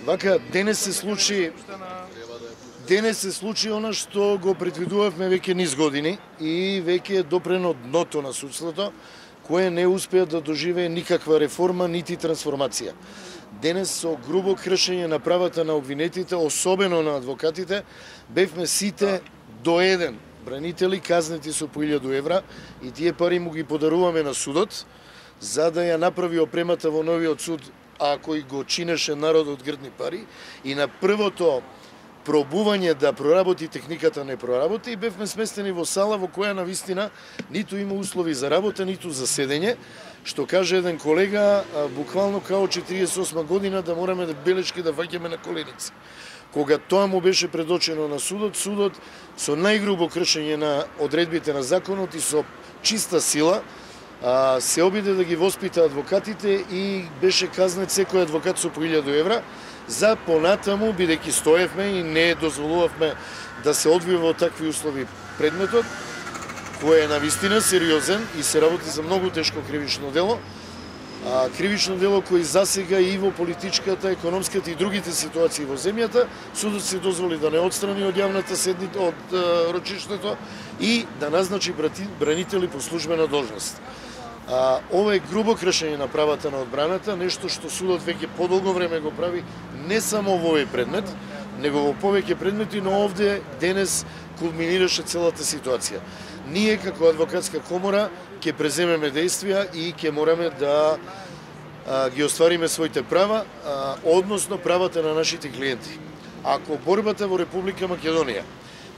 Вака, денес се случи она што го предвидувавме веќе низ години и веќе е допрено дното на судството, кое не успеа да доживее никаква реформа, нити трансформација. Денес со грубо кршење на правата на обвинетите, особено на адвокатите, бевме сите до еден бранители казнети со по 1000 евра и тие пари му ги подаруваме на судот, за да ја направи опремата во новиот суд, ако и го чинеше народот грдни пари, и на првото пробување да проработи техниката не проработи и бевме сместени во сала во која навистина ниту има услови за работа, ниту за седење, што каже еден колега, буквално као 48 година да мораме да белешки да ваѓаме на коленици. Кога тоа му беше предочено на судот, судот со најгрубо кршење на одредбите на законот и со чиста сила се обиде да ги воспита адвокатите и беше казнет секој адвокат со по 1000 евра за понатаму, бидејќи стоевме и не дозволувавме да се одвива во такви услови предметот, кој е навистина сериозен и се работи за многу тешко кривично дело. Кривично дело кој засега и во политичката, економската и другите ситуации во земјата, судот се дозволи да не отстрани од јавната седница, од рочиштето и да назначи бранители по службена должност. Ова е грубо кршење на правата на одбраната, нешто што судот веќе подолго време го прави не само во овој предмет, него во повеќе предмети, но овде денес кулминираше целата ситуација. Ние како адвокатска комора ќе преземеме действија и ќе мораме да ги оствариме своите права, односно правата на нашите клиенти. Ако борбата во Република Македонија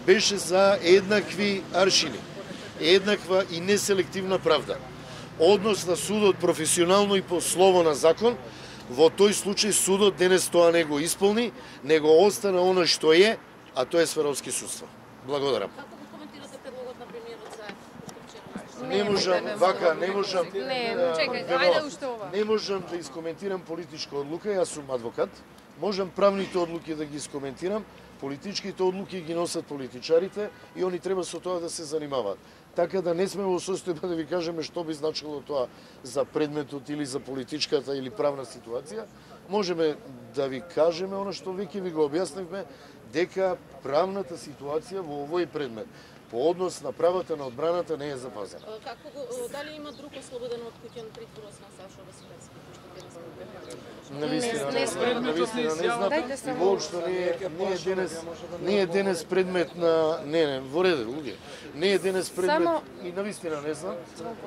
беше за еднакви аршини, еднаква и неселективна правда, однос на судот професионално и по слово на закон, во тој случај судот денес тоа не го исполни, него остана оно што е, а тоа е Сваровски судство. Благодарам. Како го коментирате предлогот на премиерот за Не можам, вака, не можам. чекај, ајде уште ова. Не можам да искоментирам политичка одлука, јас сум адвокат. Можам правните одлуки да ги искоментирам, политичките одлуки ги носат политичарите и они треба со тоа да се занимаваат. Така да не сме во состојба да ви кажеме што би значило тоа за предметот или за политичката или правна ситуација. Можеме да ви кажеме она што веќе ви го објаснивме, дека правната ситуација во овој предмет по однос на правата на одбраната не е запазена. Дали има друг ослободен од куќен притвор освен Сашо Василевски? Навистина не знам. И воопшто не е денес предмет на... Не, во ред, луѓе. Не е денес предмет, и навистина не знам,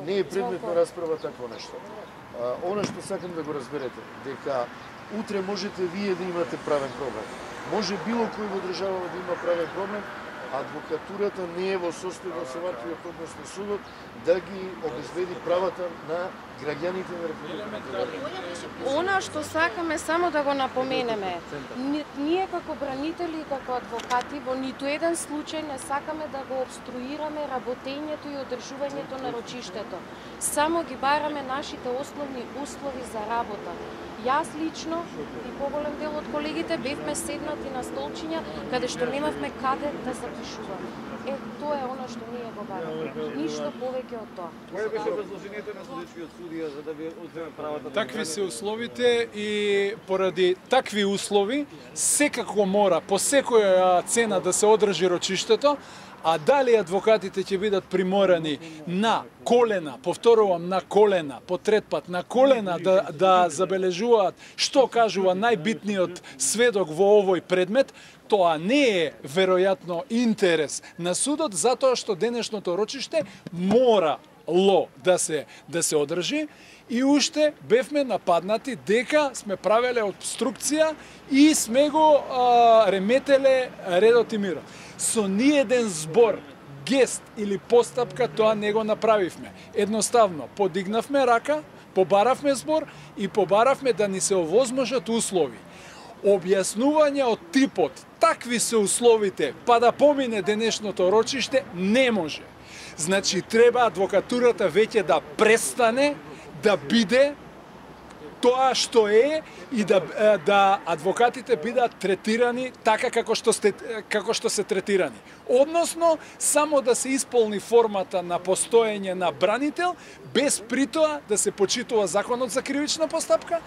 не е предмет на расправа такво нешто. Она што сакам да го разберете, дека утре можете вие да имате правен проблем. Може било кој во државава да има правен проблем, адвокатурата не е во состојба со ваквиот однос на судот да ги обезбеди правата на граѓаните на Република Македонија. Она што сакаме само да го напоменеме, ние како бранители и како адвокати во ниту еден случај не сакаме да го обструираме работењето и одржувањето на рочиштето. Само ги бараме нашите основни услови за работа. Јас лично и поголем дел од колегите бевме седнати на столчиња каде што немавме каде да запишуваме. Тоа е она што ние го бараме. Ништо повеќе од тоа. Кое беше образложението на судечкиот судија за да ви одземе правата? Такви се условите и поради такви услови секако мора по секоја цена да се одржи рочиштето, а дали адвокатите ќе бидат приморани на колена, повторувам, на колена, по трет пат, на колена да забележуваат што кажува најбитниот сведок во овој предмет, тоа не е веројатно интерес на судот, затоа што денешното рочиште морало да се одржи и уште бевме нападнати дека сме правеле обструкција и сме го реметеле редот и мирот. Со ниеден збор, гест или постапка тоа не го направивме. Едноставно, подигнавме рака, побаравме збор и побаравме да ни се овозможат услови. Објаснување од типот, такви се условите, па да помине денешното рочиште, не може. Значи, треба адвокатурата веќе да престане да биде тоа што е и да адвокатите бидат третирани така како што се третирани. Односно, само да се исполни формата на постоење на бранител, без притоа да се почитува законот за кривична постапка.